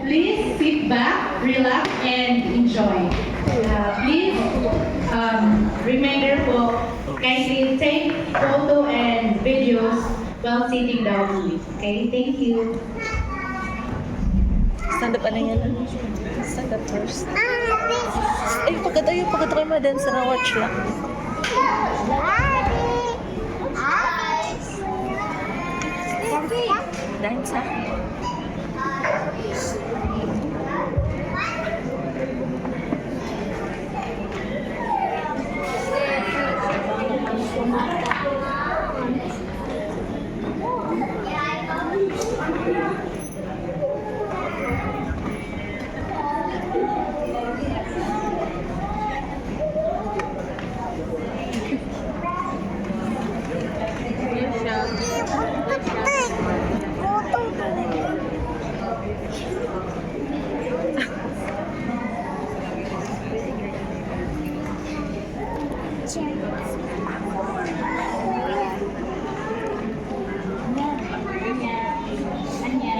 Please sit back, relax, and enjoy. Please, reminder po, kindly take photo and videos while sitting down. Okay, thank you. Stand up, ano yan? Stand up first. Ay, pagkatayo mo din sa watch lang. Dance ha?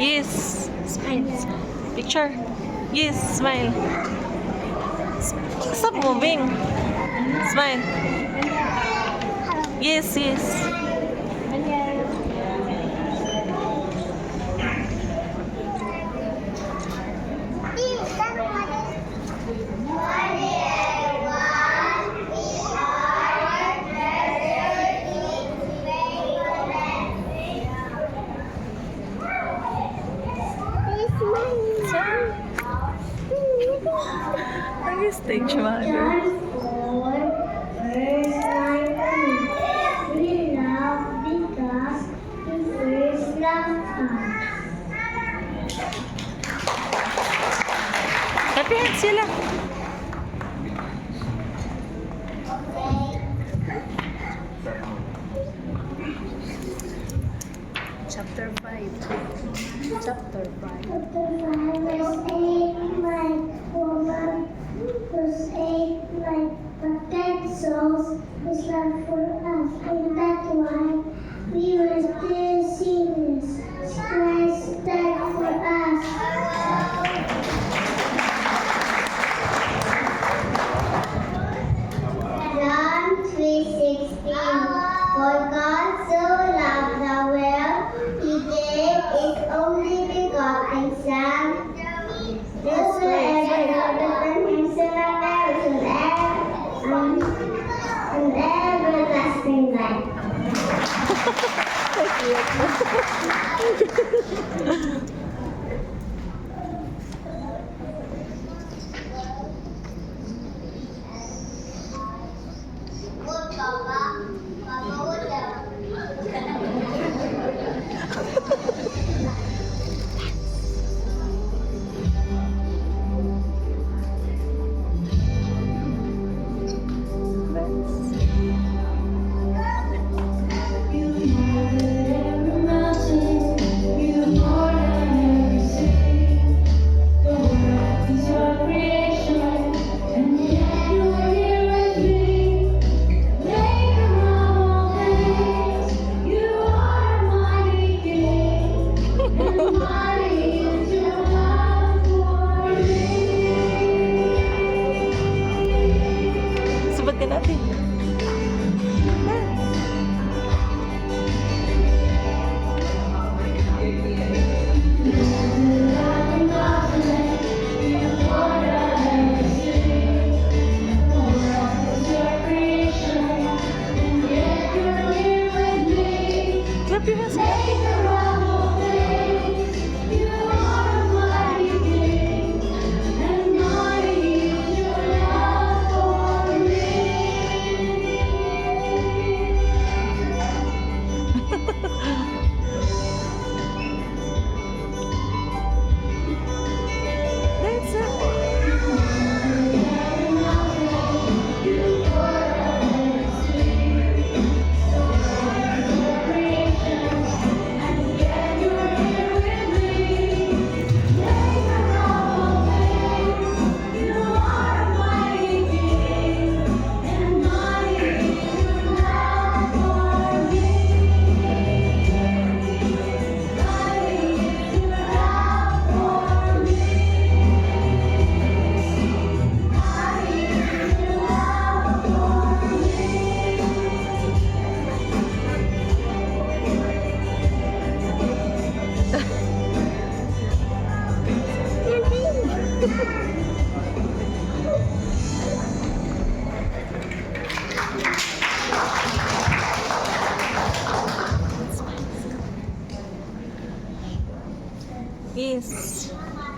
Yes, smile. Picture. Yes, smile. Stop moving. Smile. Yes, yes. Ang stage mother. Happy hands sila. Chapter 5. Chapter 5. Souls is love for us, and that's why we were still sinners. Christ died for us. John 3:16. For God so loved the world, He gave His only begotten Son. Whosoever loveth Him shall not perish, and everlasting life. You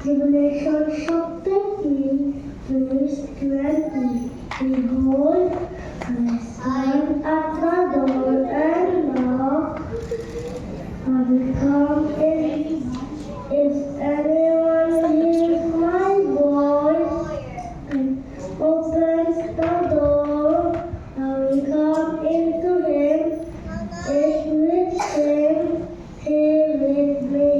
Revelation chapter 3, verse 20. Behold, I stand at the door and knock. I will come in. If anyone hears my voice and opens the door, I will come into him, eat with him, he with me.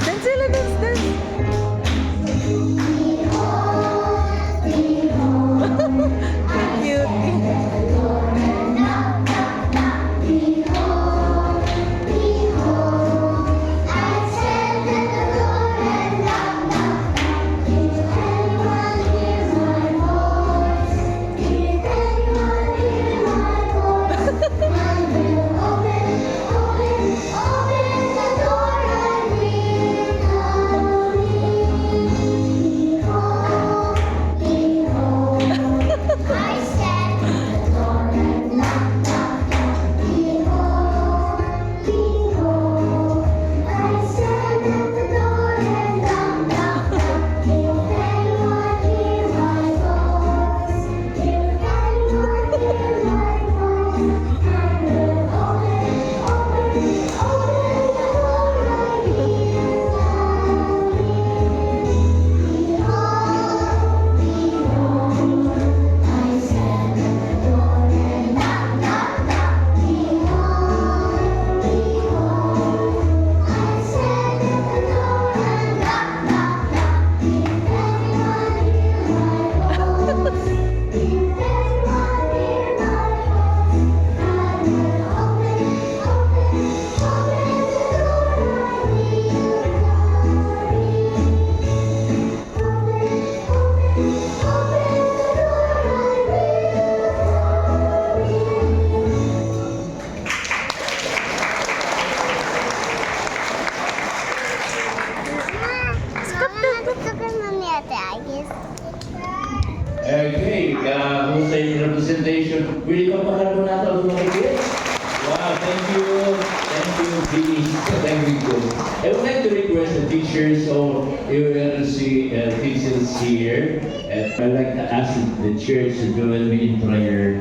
Dance sila, dance, dance. Cute. Okay, husay representation. Willie, papagal mo natin ang mga kids. Wow, thank you. Thank you, Billy. Thank you. I would like to request the teachers, so you will see teachers here. And I'd like to ask the church to join me in prayer.